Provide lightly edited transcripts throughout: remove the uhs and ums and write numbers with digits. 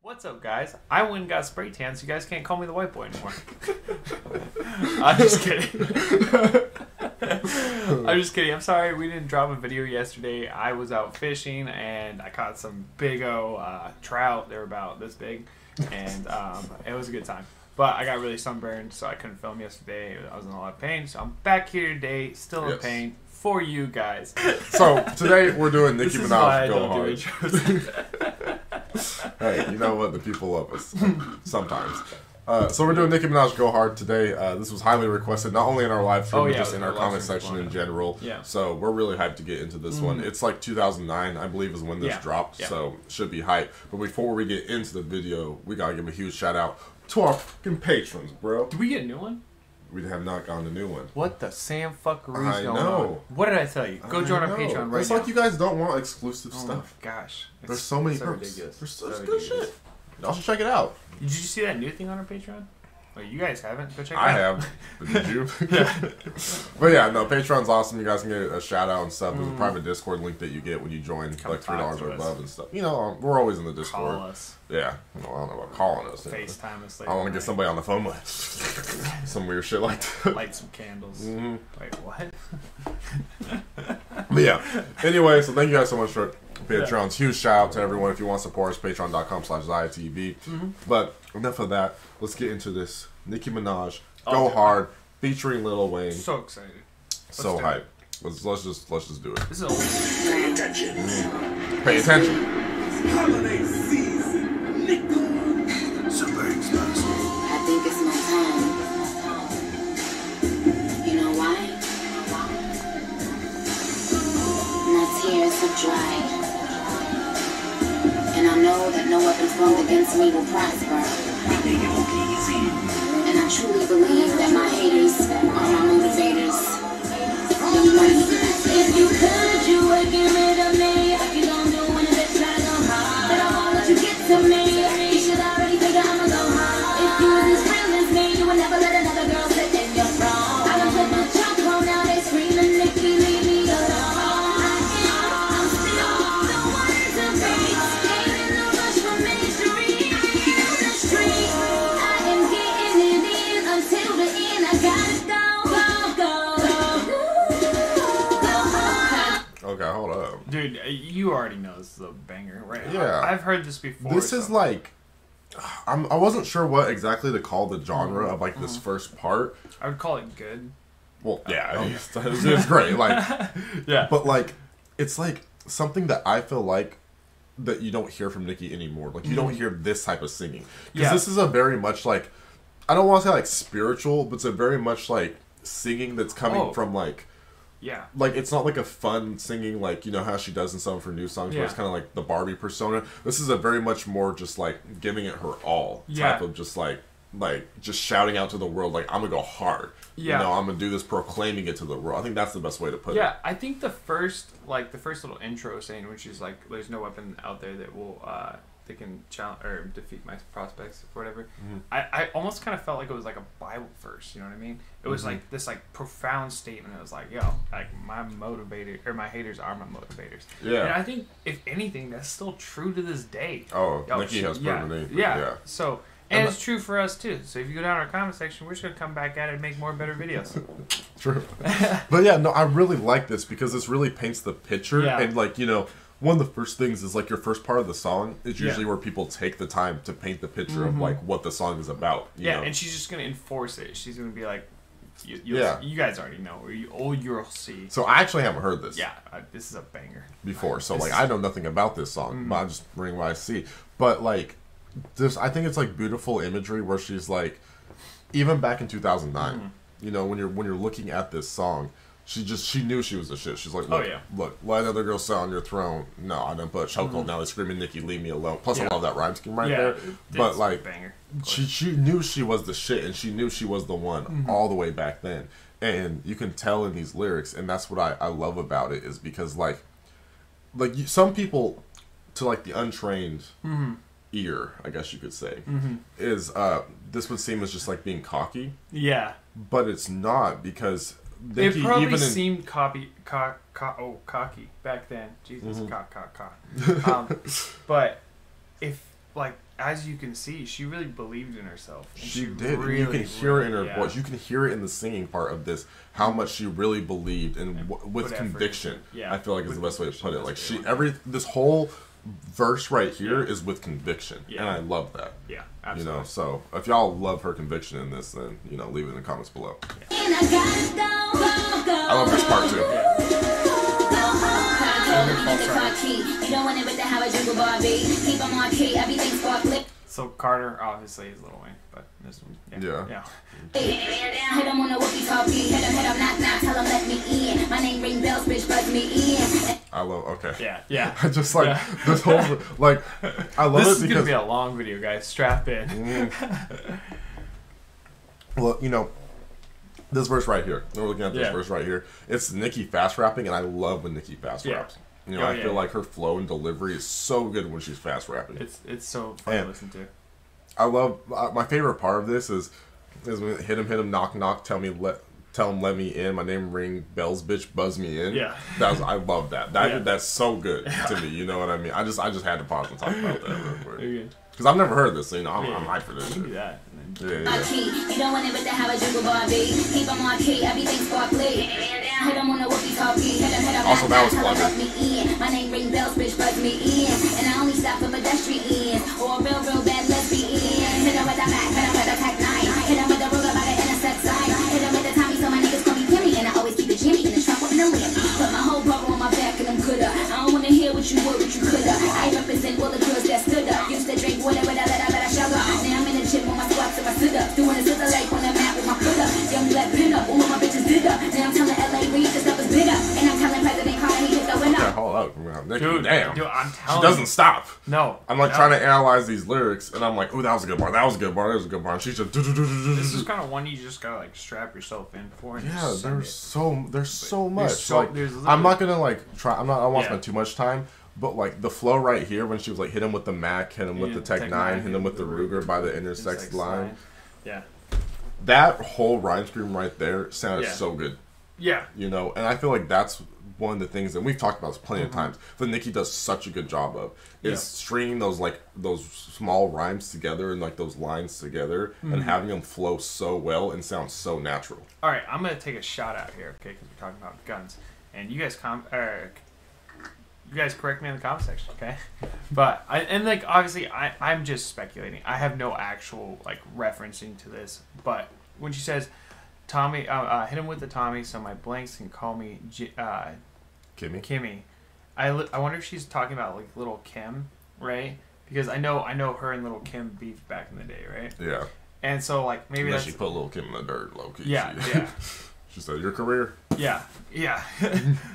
What's up, guys? I went and got spray tan, so you guys can't call me the white boy anymore. I'm just kidding. I'm just kidding. I'm sorry we didn't drop a video yesterday. I was out fishing and I caught some big-o trout. They were about this big, and it was a good time. But I got really sunburned, so I couldn't film yesterday. I was in a lot of pain, so I'm back here today, still in pain, for you guys. So today we're doing Nicki This is why I Minaj Go don't do Hard. Hey, you know what? The people love us sometimes. So we're doing Nicki Minaj Go Hard today. This was highly requested, not only in our live stream, but just in our comment section in general. Yeah. So we're really hyped to get into this one. It's like 2009, I believe, is when this dropped. So should be hype. But before we get into the video, we gotta give a huge shout out to our fucking patrons, bro. Did we get a new one? We have not gotten a new one. What the Sam fuckery's I going know. on? What did I tell you? Go join our Patreon right it's now. like you guys don't want exclusive Oh stuff. my gosh. There's so many perks. ridiculous. There's So such good ridiculous. shit. Y'all should check it out. Did you see that new thing on our Patreon? Oh, you guys haven't? Go check it I out. have. But did you? But yeah, no, Patreon's awesome. You guys can get a shout out and stuff. There's a private Discord link that you get when you join, Come like talk $3 to or us. above and stuff. You know, we're always in the Discord. Call us. Yeah. Well, I don't know about calling us. FaceTime us I later. want to get somebody on the phone with some weird shit like that. Light some candles. Wait, what? But yeah. Anyway, so thank you guys so much for Patreon's. Huge shout out to everyone. If you want to support us, patreon.com/ZiaTV. But enough of that. Let's get into this. Nicki Minaj, Go Hard, featuring Lil Wayne. So excited. So do it. hype. Let's just do it. This is a Pay attention. Pay attention. Holiday season. Nickel. Super expensive. I think it's my time. You know why? My tears have dried. And I know that no weapon formed against me will prosper. And I truly believe that my haters are my motivators. Young Money. If you could, you would get rid of me. You don't do when a bitch try to go hard. But I won't let you get to me. You should already figure I'ma go hard. If you was as real as me, you would never let another girl sit in your throne. I done put my trunk on, now they screaming, Nicki, leave me alone. I'm still the one to beat. Ain't in no rush for ministry. On the street, I am getting it in until the end. I gotta go, go, go, go hard. Okay, hold up. dude. You already know this is a banger, right? Yeah. I've heard this before. This is like, I wasn't sure what exactly to call the genre of like this first part. I would call it good. Well, yeah, it's great. Like, Yeah. but like, it's like something that I feel like that you don't hear from Nicki anymore. Like, you don't hear this type of singing because Yeah. this is a very much like, I don't want to say like spiritual, but it's a very much like singing that's coming from like. Yeah. Like, it's not like a fun singing, like, you know, how she does in some of her new songs, where it's kind of like the Barbie persona. This is a very much more just, like, giving it her all type of just, like, just shouting out to the world, like, I'm gonna go hard. Yeah. You know, I'm gonna do this, proclaiming it to the world. I think that's the best way to put it. Yeah, I think the first little intro scene, which is like, there's no weapon out there that will, that can challenge or defeat my prospects or whatever. I almost kind of felt like it was like a Bible verse, you know what I mean? It was like this like profound statement. It was like, yo, like my haters are my motivators. Yeah. And I think if anything, that's still true to this day. Oh, Yo, Nicki has proven it. Yeah. So. And And it's true for us too. So if you go down our comment section, we're just gonna come back at it and make more better videos. True. But yeah, no, I really like this because this really paints the picture. Yeah. And, like, you know, one of the first things is, like, your first part of the song is usually where people take the time to paint the picture of, like, what the song is about. You know? And she's just gonna enforce it. She's gonna be like, you guys already know, or you'll see. So I actually haven't heard this. Yeah, this is a banger. Before, so like I know nothing about this song, but I'm just reading what I see. But like this, I think it's like beautiful imagery where she's like, even back in 2009, you know, when you're looking at this song, she knew she was the shit. She's like, look, let another girl sit on your throne. No, I done put a chokehold. Now they're screaming, Nicki, leave me alone. Plus, I love that rhyme scheme there. But like, banger. she knew she was the shit, and she knew she was the one all the way back then. And you can tell in these lyrics, and that's what I love about it, is because like some people, to like the untrained ear, I guess you could say, is this would seem as just like being cocky. Yeah. But it's not, because It probably seemed cocky back then. Jesus, but if like as you can see, she really believed in herself. And She did. Really, You can hear it in her yeah. voice. You can hear it in the singing part of this. How much she really believed and with put effort conviction. into it. Yeah, I feel like is with the best way to put it. conviction, Like that's a good one. this whole verse right here Yeah. is with conviction, Yeah. and I love that. Yeah, You absolutely. know, so if y'all love her conviction in this, then leave it in the comments below. And I gotta go, go, go. I love this part too. You don't want it with the how I jiggle Barbie. Keep on my key, everything sparkly. So Carter obviously is Lil Wayne, but this one, Yeah. Hit him on the walkie talkie. Hit him, knock, knock. Tell him let me in. My name ring bells, bitch, buzz me in. I love. Okay. Yeah, yeah. I just like Yeah. this whole like. I love This it is gonna because be a long video, guys. Strap in. well, this verse right here. We're looking at this Yeah. verse right here. It's Nicki fast rapping, and I love when Nicki fast Yeah. raps. Oh, I yeah, feel yeah. like her flow and delivery is so good when she's fast rapping. It's so fun to And- listen to. I love my favorite part of this is when hit him, knock knock, tell him let me in. My name ring bells, bitch, buzz me in. Yeah. I love that. Yeah. That's so good to me. You know what I mean? I just had to pause and talk about that real quick Very good. because I've never heard this. So, I'm Yeah. hyped for this Do shit. that. And then, Yeah, My yeah. key, you don't want it with the how I jiggle Barbie. Keep on my key, everything sparkly. Hit him on the walkie talkie. Hit him, Also, that was tell him clever. let me in. My name ring bells, bitch, buzz me in. And I only stop for pedestrians or a real bad lesbian. Hit him with the Mac, hit him with the Tech 9. Hit him with the ruler by the intersect sign. Hit him with the Tommy, so my niggas call me Kimmy. And I always keep the Jimmy in the trunk with the limb. Put my whole brother on my back and I'm good up. I don't wanna hear what you would, what you coulda. I represent all the girls that stood up. Used to drink water with a little bit of sugar. Now I'm in the gym with my squats and my sit up. Doing a scissor leg on the mat with my foot up. Young black pin up, all my bitches did up. Now I'm telling LA Reid this stuff is bigger. And I'm telling President Carter he hit the winner. Yeah, hold up. Nicki, dude, damn. I'm She telling doesn't you. stop. No. I'm like no. trying to analyze these lyrics, and I'm like, "Oh, that was a good bar. That was a good bar. That was a good bar." And she's just, This is kind of one you just gotta like strap yourself in for. And yeah. just send There's it. so much. so- Like, there's I'm literally- not gonna like try. I don't want Yeah. to spend too much time. But like the flow right here when she was like hit him with the Mac, hit him with the Tech 9, hit him with the Ruger by the intersex line. Yeah. That whole rhyme scheme right there sounded Yeah. so good. Yeah. And I feel like that's one of the things that we've talked about this plenty of times that Nicki does such a good job of is Yeah. stringing those small rhymes together and like those lines together and having them flow so well and sound so natural. All right, I'm gonna take a shot out here, okay? Because we're talking about guns, and you guys you guys correct me in the comment section, okay? But obviously I'm just speculating. I have no actual like referencing to this, but when she says Tommy, hit him with the Tommy, so my blanks can call me Kimmy? Kimmy. I wonder if she's talking about like little Kim, right? Because I know her and little Kim beefed back in the day, right? Yeah. And so like maybe And then that's she put Lil Kim in the dirt, low key. yeah, She, yeah. she said, "Your career." Yeah, yeah.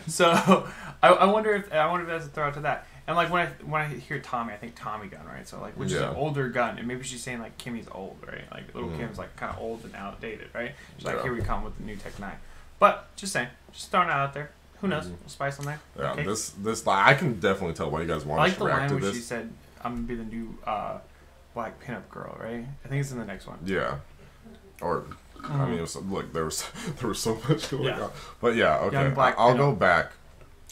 So I wonder if that's a throw out to that. And like when I hear Tommy, I think Tommy gun, right? So like which is Yeah. an older gun, and maybe she's saying like Kimmy's old, right? Like little Kim's like kind of old and outdated, right? She's like, Yeah. here we come with the new Tech 9. But just saying, just throwing it out there. Who knows? We'll spice on there. Yeah, Okay. this I can definitely tell why you guys I want like to the react line to where she this. said, "I'm gonna be the new black pinup girl," right? I think it's in the next one. Yeah. Or I mean, look, there was so much going Yeah. on. But yeah, okay. Young black I'll pinup. go back.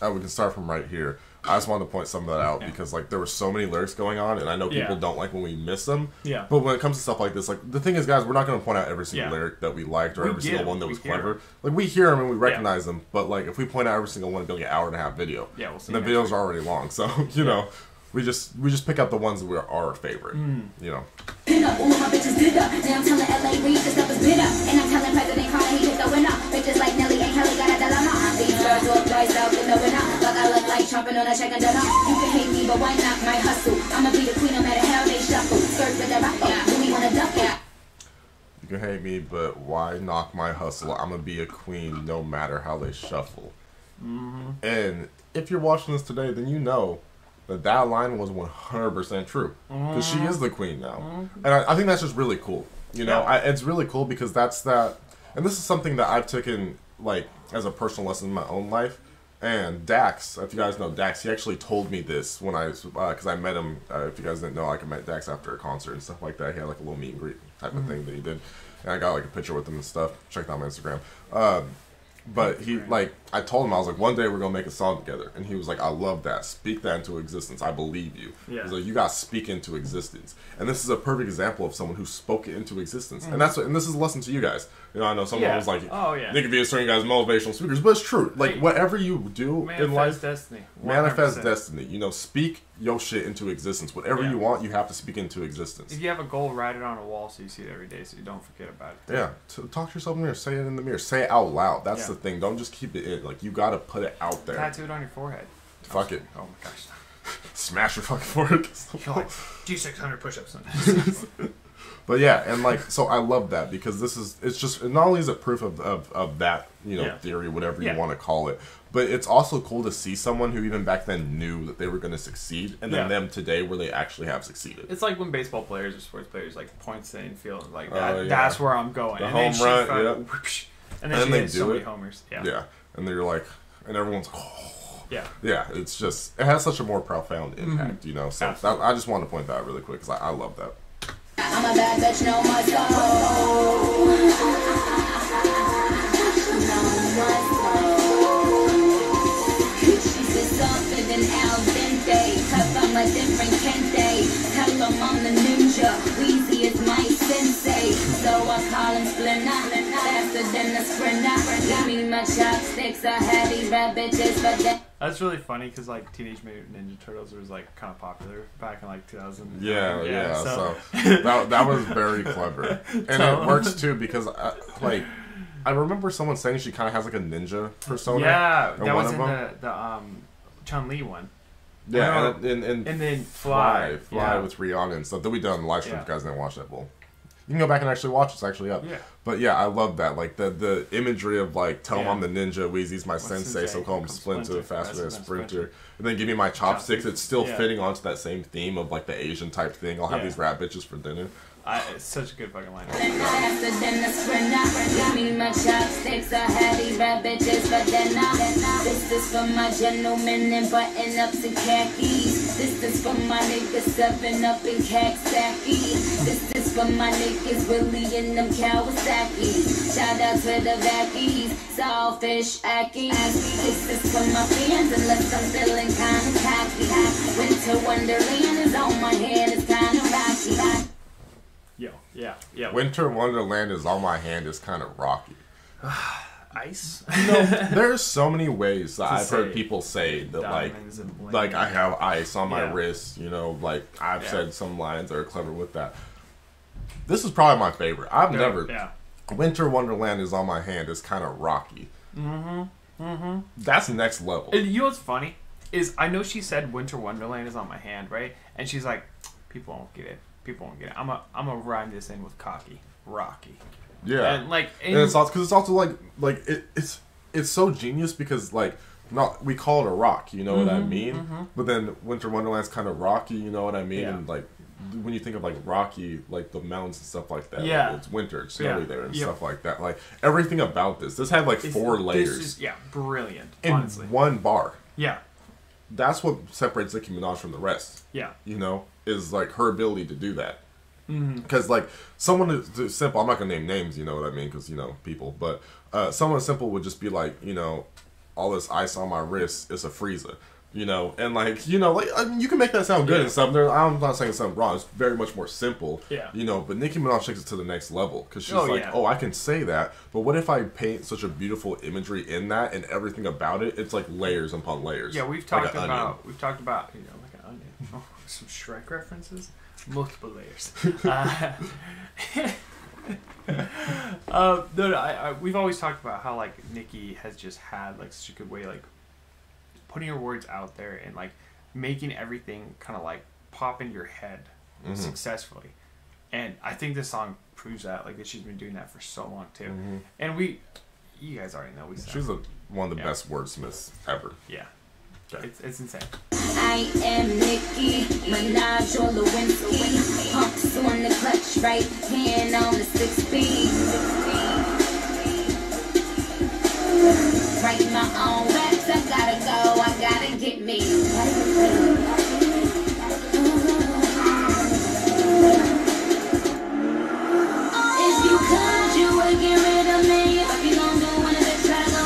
We can start from right here. I just wanted to point some of that out Yeah. because like there were so many lyrics going on, and I know people Yeah. don't like when we miss them. Yeah. But when it comes to stuff like this, like the thing is, guys, we're not going to point out every single Yeah. lyric that we liked or We every get single them. one that We was hear clever. them. Like we hear them and we recognize them, but like if we point out every single one, it'll be an hour and a half video. Yeah, we'll see And the next videos week. are already long, so you know, we just pick out the ones that are our favorite. You know. Pin up, all my bitches did up. Now I'm telling LA Reid this stuff is bitter. And I'm telling President Carter he hit the winner. Bitches like Nelly and Kelly got a dilemma. These girls all priced out in the winner. Like I look like chopping on a chicken dinner. You can hate me, but why not my hustle? I'ma be the queen no matter how they shuffle. Skirt with the rapper, do we wanna duck it? You can hate me, but why knock my hustle? I'm gonna be a queen no matter how they shuffle. And if you're watching this today, then you know that line was 100% true because she is the queen now, and I think that's just really cool. You know, Yeah. it's really cool because that's that, and this is something that I've taken like as a personal lesson in my own life. And Dax, if you guys know Dax, he actually told me this when I was, because I met him, if you guys didn't know, I met Dax after a concert and stuff like that. He had like a little meet and greet type of thing that he did. And I got like a picture with him and stuff. Check out my Instagram. But he, like, I told him, I was like, one day we're going to make a song together. And he was like, I love that. Speak that into existence. I believe you. Yeah. He's like, you got to speak into existence. And this is a perfect example of someone who spoke it into existence. And that's what, and this is a lesson to you guys. You know, I know someone was like, oh, yeah. they could be a certain guy's motivational speakers, but it's true. Like, whatever you do in life, destiny. 100%. manifest destiny. You know, speak your shit into existence. Whatever you want, you have to speak into existence. If you have a goal, write it on a wall so you see it every day so you don't forget about it. Yeah, talk to yourself in the mirror. Say it in the mirror. Say it out loud. That's the thing. Don't just keep it in. Like, you gotta put it out there. Tattoo it on your forehead. Fuck it. Oh my gosh. Smash your fucking forehead. You're like, do 600 push-ups. But yeah, and like, so I love that because it's just, not only is it proof of that, you know, theory, whatever you want to call it, but it's also cool to see someone who even back then knew that they were going to succeed, and then them today where they actually have succeeded. It's like when baseball players or sports players like points in field, like that, that's where I'm going. The and home run, and then she hits so many homers. Yeah, and they're like, and everyone's like, oh. Yeah, it's just, it has such a more profound impact, you know. So I just wanted to point that out really quick because I love that. I'm a bad bitch, no more soul. No more soul. She's softer than al dente. Cause I'm a different Kente. Tell them I'm the ninja. Weezy is my sensei. So I call him Splinter. Faster than a sprinter. Give me my chopsticks. I had these bad bitches, but then. That's really funny because like Teenage Mutant Ninja Turtles was like kind of popular back in like 2000. Yeah. So that was very clever, and it works too because like I remember someone saying she kind of has like a ninja persona. Yeah, that was in the Chun-Li one. Yeah, and then Fly with Rihanna and stuff that we done on the live stream. If you guys didn't watch that, well, you can go back and actually watch. It's actually up. Yeah. But yeah, I love that. Like the imagery of like, tell him I'm the ninja, Weezy's my sensei, so call him Splinter, faster than a sprinter. And then give me my chopsticks. It's still fitting onto that same theme of like the Asian type thing. I'll have these rat bitches for dinner. It's such a good fucking line. Faster than a sprinter. Give me my chopsticks. I had these bad bitches, but then this is for my gentlemen in button-ups and khakis. This is for my niggas 7-up in Kaksaki. This is for my niggas Willie and them Kawasaki. Shout out to the vackies, Sawfish, Ackies. This is for my fans unless I'm feeling kinda cocky. Winter Wonderland is on my hand, it's kinda rocky. Yeah. Winter Wonderland is on my hand is kind of rocky. Ice. You know, there's so many ways that I've heard people say that like I have ice on my wrist. You know, like I've said some lines that are clever with that. This is probably my favorite. Winter Wonderland is on my hand is kind of rocky. That's next level. And you know what's funny is I know she said Winter Wonderland is on my hand, right? And she's like, people won't get it. I'm a rhyme this in with cocky, rocky. Yeah, and like, and it's also because it's also like it's so genius because like we call it a rock, you know what I mean? But then Winter Wonderland's kind of rocky, you know what I mean? Yeah. And like when you think of like rocky, like the mountains and stuff like that, like, it's winter, it's snowy there and stuff like that. Like everything about this had like 4 layers. This is, brilliant. In honestly, one bar. Yeah. That's what separates Nicki Minaj from the rest. Yeah. You know, is like her ability to do that. Because like someone is simple, I'm not gonna name names, you know what I mean? Because you know people, but someone simple would just be like, you know, all this ice on my wrist is a freezer, you know, and like you know, like I mean, you can make that sound good and stuff. I'm not saying something wrong. It's very much more simple, you know. But Nicki Minaj takes it to the next level because she's oh, I can say that, but what if I paint such a beautiful imagery in that and everything about it? It's like layers upon layers. Yeah, we've talked about you know, like an onion. Oh, some Shrek references. Multiple layers. We've always talked about how like Nicki has just had like such a good way like putting her words out there and like making everything kind of like pop into your head successfully. And I think this song proves that, like that she's been doing that for so long too. And you guys already know she's one of the best wordsmiths ever. Yeah. It's insane. I am Nicki Minaj or Lewinsky. Pumps on the clutch, right hand on the 6-speed. Write my own raps, I gotta go, I gotta get me. If you could, you would get rid of me. If you gon' do one of the try to go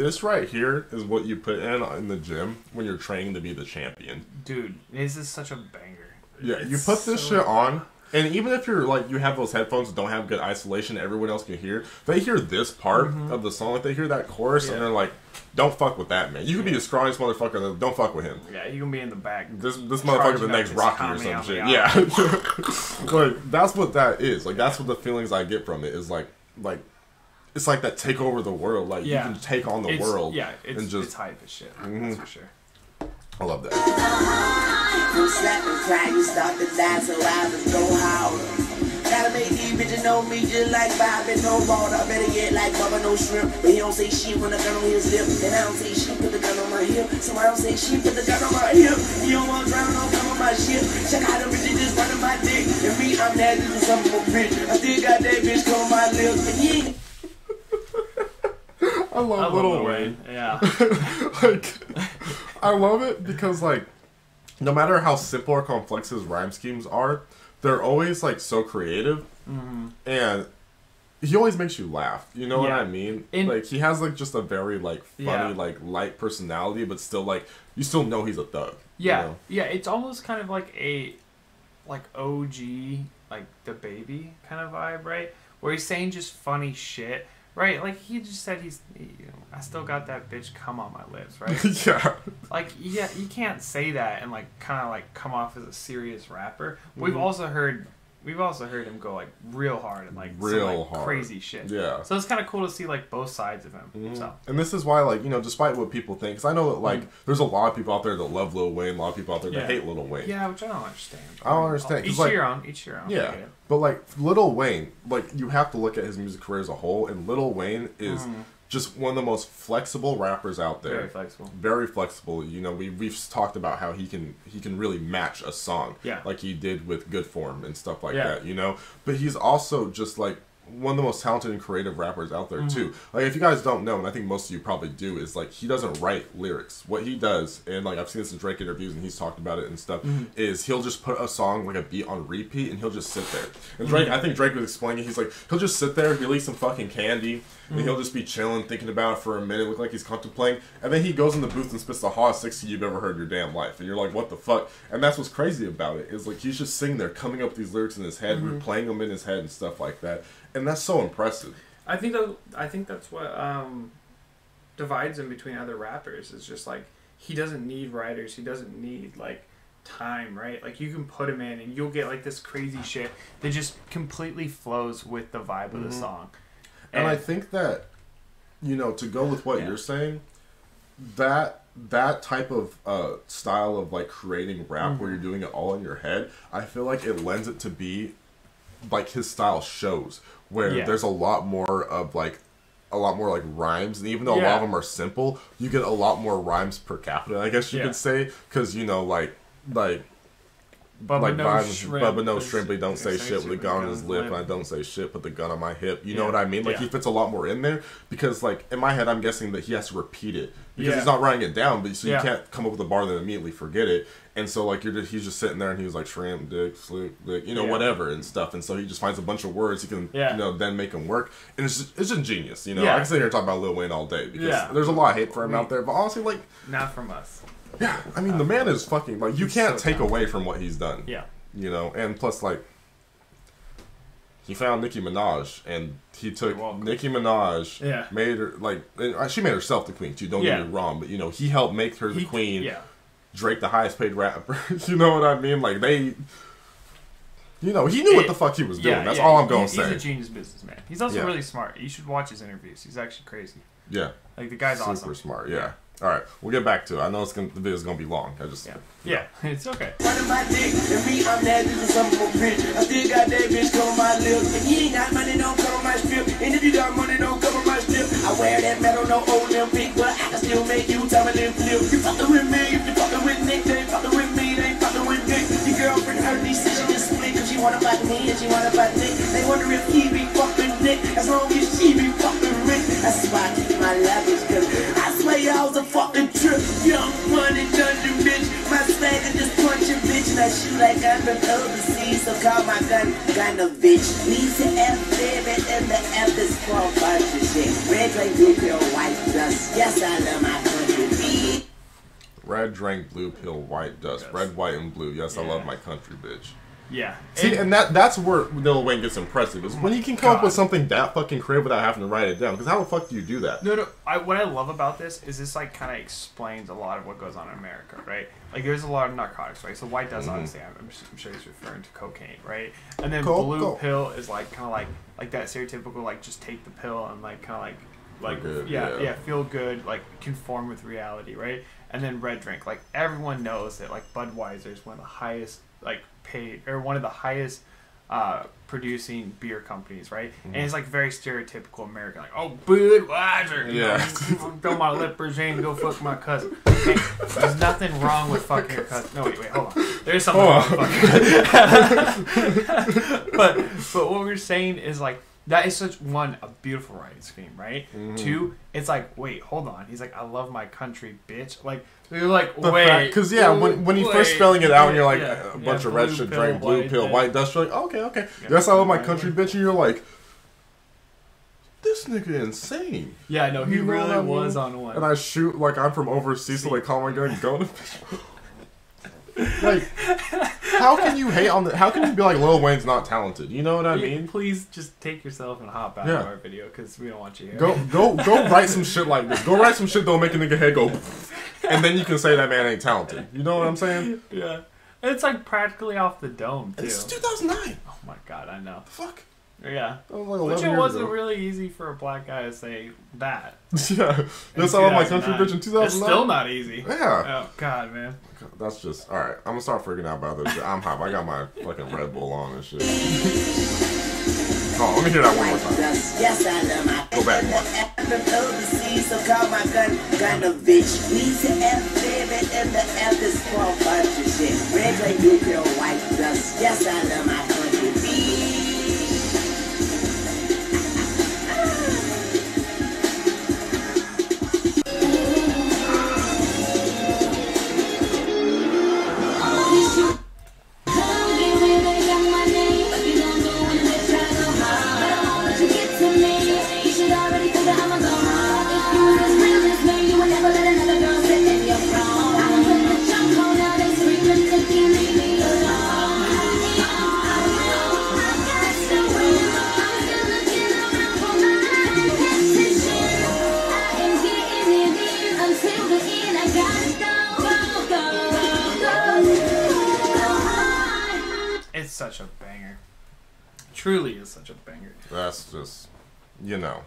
this right here is what you put in the gym when you're training to be the champion. Dude, this is such a banger. Yeah, you It's put this so shit on, and even if you're like, you have those headphones that don't have good isolation, everyone else can hear, they hear this part of the song, like they hear that chorus, and they're like, don't fuck with that, man. You could be the strongest motherfucker, don't fuck with him. Yeah, you can be in the back. This motherfucker's the next Rocky or some shit. Yeah. Like, that's what that is. Like, that's what the feelings I get from it is like, it's like that take over the world. Like, you can take on the world. Yeah, it's, and just, it's hype as shit. That's for sure. I love that. You slap and cry, you start to die, so I was go howler. Gotta make these bitches know me just like Bobby, no water. Better get like Bubba, no shrimp. But he don't say shit when the gun on his lip. And I don't say shit, put the gun on my hip. So I don't say shit, put the gun on my hip. You don't want to drown, don't come on my ship. Check out the bitches just running my dick. And me, I'm nasty to some more bitch. I still got that bitch on my lips. And yeah. I love Lil Wayne. Yeah. Like, I love it because, like, no matter how simple or complex his rhyme schemes are, they're always, like, so creative. And he always makes you laugh. You know what I mean? Like, he has, like, just a very, like, funny, like, light personality, but still, like, you still know he's a thug. Yeah. You know? Yeah, it's almost kind of like a, like, OG, like, the baby kind of vibe, right? Where he's saying just funny shit. Right, like he just said I still got that bitch cum on my lips, right? Yeah. Like, yeah, you can't say that and like kind of like come off as a serious rapper. We've also heard him go like real hard and like real some, like, hard. crazy shit. Yeah. So it's kind of cool to see like both sides of him. So. And this is why, like, you know, despite what people think, because I know that, like, there's a lot of people out there that love Lil Wayne, a lot of people out there that hate Lil Wayne. Yeah, which I don't understand. I don't understand. Each like, year on. Each year on. Yeah. But, like, Lil Wayne, like, you have to look at his music career as a whole, and Lil Wayne is just one of the most flexible rappers out there. Very flexible. Very flexible. You know, we've talked about how he can really match a song. Yeah. Like he did with Good Form and stuff like that, you know? But he's also just, like, one of the most talented and creative rappers out there too. Like, if you guys don't know, and I think most of you probably do, is like he doesn't write lyrics. What he does, and like I've seen this in Drake interviews and he's talked about it and stuff, is he'll just put a song, like a beat on repeat, and he'll just sit there. And Drake, I think Drake was explaining, he's like, he'll just sit there, he'll eat some fucking candy, and he'll just be chilling, thinking about it for a minute, look like he's contemplating, and then he goes in the booth and spits the hottest 60 you've ever heard in your damn life, and you're like, what the fuck? And that's what's crazy about it, is like he's just sitting there, coming up with these lyrics in his head, replaying them in his head and stuff like that. And that's so impressive. I think that's what divides him between other rappers. Is just like he doesn't need writers. He doesn't need like time, right? Like you can put him in, and you'll get like this crazy shit that just completely flows with the vibe of the song. And I think that, you know, to go with what you're saying, that type of style of like creating rap where you're doing it all in your head, I feel like it lends it to be like his style shows, where there's a lot more like rhymes, and even though a lot of them are simple, you get a lot more rhymes per capita, I guess you could say, because, you know, like Bubba no shrimp, he don't say shit with a gun on his lip, and I don't say shit, put the gun on my hip. You know what I mean? Like, he fits a lot more in there, because, like, in my head, I'm guessing that he has to repeat it, because he's not writing it down, but so you can't come up with a bar and then immediately forget it. And so, like, he's just sitting there, and he's like, shrimp, dick, slick, dick, you know, whatever, and stuff. And so he just finds a bunch of words he can, you know, then make them work. And it's just genius, you know? I can sit here and talk about Lil Wayne all day, because there's a lot of hate for him out there, but honestly, like... Not from us. Yeah, I mean, the man is fucking, like, you can't so take away from what he's done. Yeah. You know, and plus, like, he found Nicki Minaj, and he took Nicki Minaj, made her, like, she made herself the queen, too, don't get me wrong, but, you know, he helped make her the queen. Yeah. Drake, the highest paid rapper. You know what I mean? Like, they... You know, he knew what the fuck he was doing. That's all I'm going to say. He's a genius businessman. He's also really smart. You should watch his interviews. He's actually crazy. Yeah. Like, the guy's awesome. Super smart, yeah. All right, we'll get back to it. I know the video's gonna be long. Yeah, it's okay. Running my dick, and me, I'm nasty to some more bitch. I still got that bitch on my lips. If you ain't got money, don't cover my strip. And if you got money, don't cover my strip. I wear that metal, no Olympic, but I can still make you tell me them flip. You fucking with me, if you fucking with Nick, they ain't fucking with me, they ain't fucking with Nick. Your girlfriend heard me say she just split, cause she wanna fight me and she wanna fight Nick. They wonder if he be fucking Nick, as long as she be fucking rich. That's why I keep my leverage, cause I swear y'all's a fucking trip. Young money dungeon bitch. My swagger just punching bitch. And I shoot like I'm from overseas. So call my gun a bitch. Leave the F baby and the F is for a bunch of shit. Red like blue pill, white dust. Yes, I love my country. Red drink, blue pill, white dust. Yes. Red, white, and blue. Yes, I Yeah. love my country, bitch. Yeah. See, and that's where Lil Wayne gets impressive. Is when he can come up with something that fucking creative without having to write it down. Because how the fuck do you do that? No. What I love about this is this like kind of explains a lot of what goes on in America, right? Like there's a lot of narcotics, right? So white dust, obviously, I'm sure he's referring to cocaine, right? And then blue pill is like kind of like that stereotypical like just take the pill and like kind of like Good, yeah, feel good, like conform with reality, right? And then red drink, like everyone knows that like Budweiser is one of the highest like paid or one of the highest producing beer companies, right? And it's like very stereotypical American, like, oh, Budweiser, you know, throw my lippers in, go fuck my cousin. Okay? There's nothing wrong with fucking your cousin. No, wait, hold on. There's something wrong with fucking but what we're saying is like, that is such, one, a beautiful writing scheme, right? Two, it's like, wait, hold on. He's like, I love my country, bitch. Like, you're like, wait. Because, when you first spelling it out and you're like, Yeah, a bunch of blue red shit pill, drink, blue white pill, dust. white dust, you're like, okay. Yeah, Yes, I love my white country, bitch. And you're like, this nigga insane. Yeah, no, he You know really what I mean? was on one. And I shoot like I'm from overseas, so they call my gun, go to like, how can you hate on the? How can you be like Lil Wayne's not talented? You know what I mean? Please just take yourself and hop out Yeah. of our video because we don't want you here. Go write some shit like this. Go write some shit that'll make a nigga head go, and then you can say that man ain't talented. You know what I'm saying? Yeah, it's like practically off the dome too. This is 2009. Oh my god, I know. Fuck. Yeah, That was like 11 which it years wasn't ago. really easy for a black guy to say that. Yeah, that's all my country 2009. bitch in 2009. It's still not easy. Yeah. Oh god, man. That's just alright. I'm gonna start freaking out about this shit. I'm hype. I got my fucking Red Bull on and shit. Oh, let me hear that one more time. Yes, I love my Go back one. overseas, so call my gun a bitch. We to F baby in the F is for a bunch of shit. Red, green, blue, pill, white dust. Yes, I love my country. It's such a banger. Truly is such a banger. That's just, you know.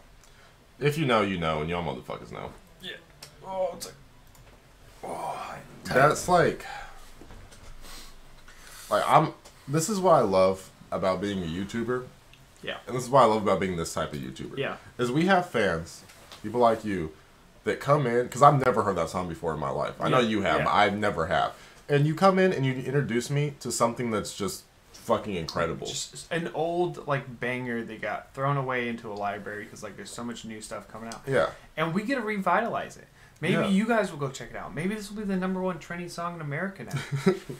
If you know, you know, and y'all motherfuckers know. Yeah. Oh, it's like. Oh, That's like this is what I love about being a YouTuber. yeah. And this is what I love about being this type of YouTuber. Yeah. Is we have fans, people like you, that come in, because I've never heard that song before in my life. I know Yeah, you have, yeah. but I never have. And you come in and you introduce me to something that's just fucking incredible. Just an old like banger that got thrown away into a library because like there's so much new stuff coming out. Yeah. And we get to revitalize it. Maybe Yeah. you guys will go check it out. Maybe this will be the #1 trending song in America now.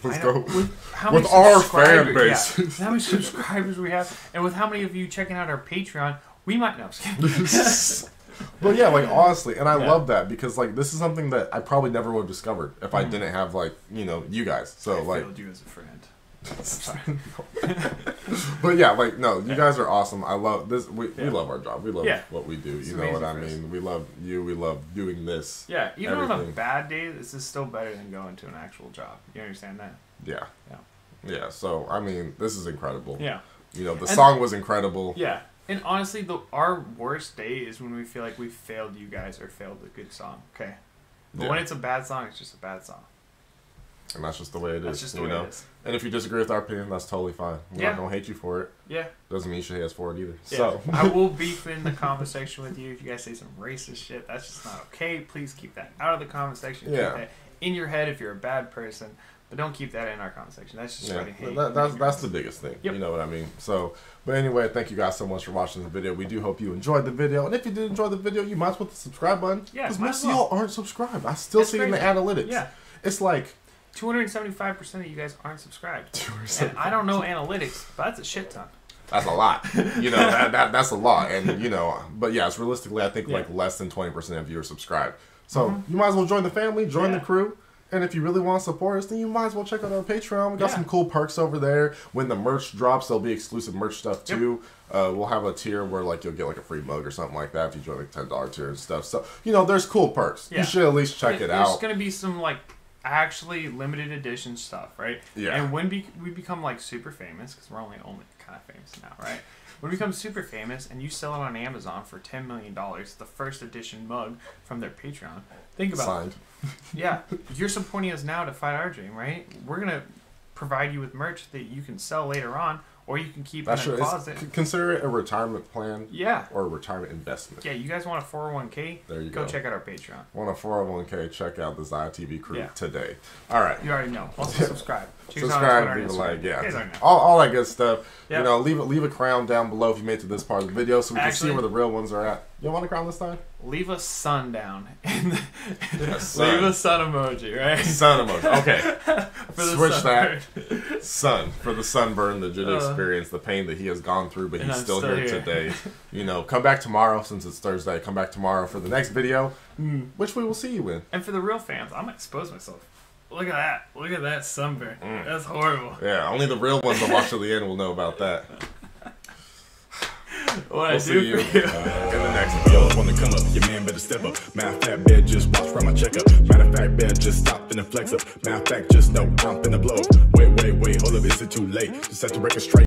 Let's I know. go. With how With many our subscribers- fan base. yeah, with how many subscribers we have, and with how many of you checking out our Patreon, we might know. But yeah, like honestly, and I Yeah. love that because like this is something that I probably never would have discovered if I didn't have like, you know, you guys. So I like failed you as a friend. but yeah, like no, you guys are awesome. I love this. We love our job. We love Yeah. what we do. It's You know what I amazing for us. mean? We love you. We love doing this. Yeah, even on a Everything. bad day, this is still better than going to an actual job. You understand that? Yeah. Yeah. Yeah. So I mean, this is incredible. Yeah. You know, the And- song was incredible. Yeah. And honestly, our worst day is when we feel like we failed you guys or failed a good song. Okay. But Yeah. when it's a bad song, it's just a bad song. And that's just the way it is. That's just the you way know? it is. And if you disagree with our opinion, that's totally fine. We're Yeah. not gonna hate you for it. Yeah. Doesn't mean you should hate us for it either. Yeah. So I will beef in the comment section with you if you guys say some racist shit. That's just not okay. Please keep that out of the comment section. Yeah. Keep that in your head if you're a bad person. But don't keep that in our comment section. That's just yeah, spreading hate. that's the biggest thing. Yep. You know what I mean? So, but anyway, thank you guys so much for watching the video. We do hope you enjoyed the video. And if you did enjoy the video, you might as well hit the subscribe button. Yeah, Because might most as of well. y'all aren't subscribed. I still It's see it in the crazy. analytics. Yeah. It's like 275% of you guys aren't subscribed. 275%. And I don't know analytics, but that's a shit ton. That's a lot. You know, that's a lot. And, you know, but yes, realistically, I think like less than 20% of viewers subscribe. So you might as well join the family, join the crew. And if you really want to support us, then you might as well check out our Patreon. We got some cool perks over there. When the merch drops, there'll be exclusive merch stuff too. We'll have a tier where like you'll get like a free mug or something like that if you join like $10 tier and stuff. So, you know, there's cool perks. You should at least check it out. There's going to be some like actually limited edition stuff, right? Yeah. And when we become like super famous, because we're only kind of famous now, right? When we become super famous and you sell it on Amazon for $10 million, the first edition mug from their Patreon, think about Signed. Yeah, you're supporting us now to fight our dream, right? We're going to provide you with merch that you can sell later on, or you can keep in a closet. Consider it a retirement plan. Yeah. Or a retirement investment. Yeah, you guys want a 401k? There you go. Go check out our Patreon. Want a 401k? Check out the Zaya TV crew today. All right. You already know. Also subscribe. Subscribe, leave a like, all that good stuff. Yep. You know, leave a crown down below if you made it to this part of the video, so we can see where the real ones are at. You want a crown this time? Leave a sun down. Leave a sun emoji, right? Sun emoji. Okay. Switch that. Sun for the sunburn, the Jid experience, the pain that he has gone through, but he's still here today. You know, come back tomorrow since it's Thursday. Come back tomorrow for the next video, which we will see you in. And for the real fans, I'm gonna expose myself. Look at that. Look at that sunburn. That's horrible. Yeah, only the real ones that watch to the end will know about that. We'll see you in the next video. Wanna come up, your man better step up. Matter of fact, better just watch from my checkup. Matter of fact, better just stop and flex up. Matter of fact, just know I'm finna blow. Wait, hold up, is it too late? Just set the record straight.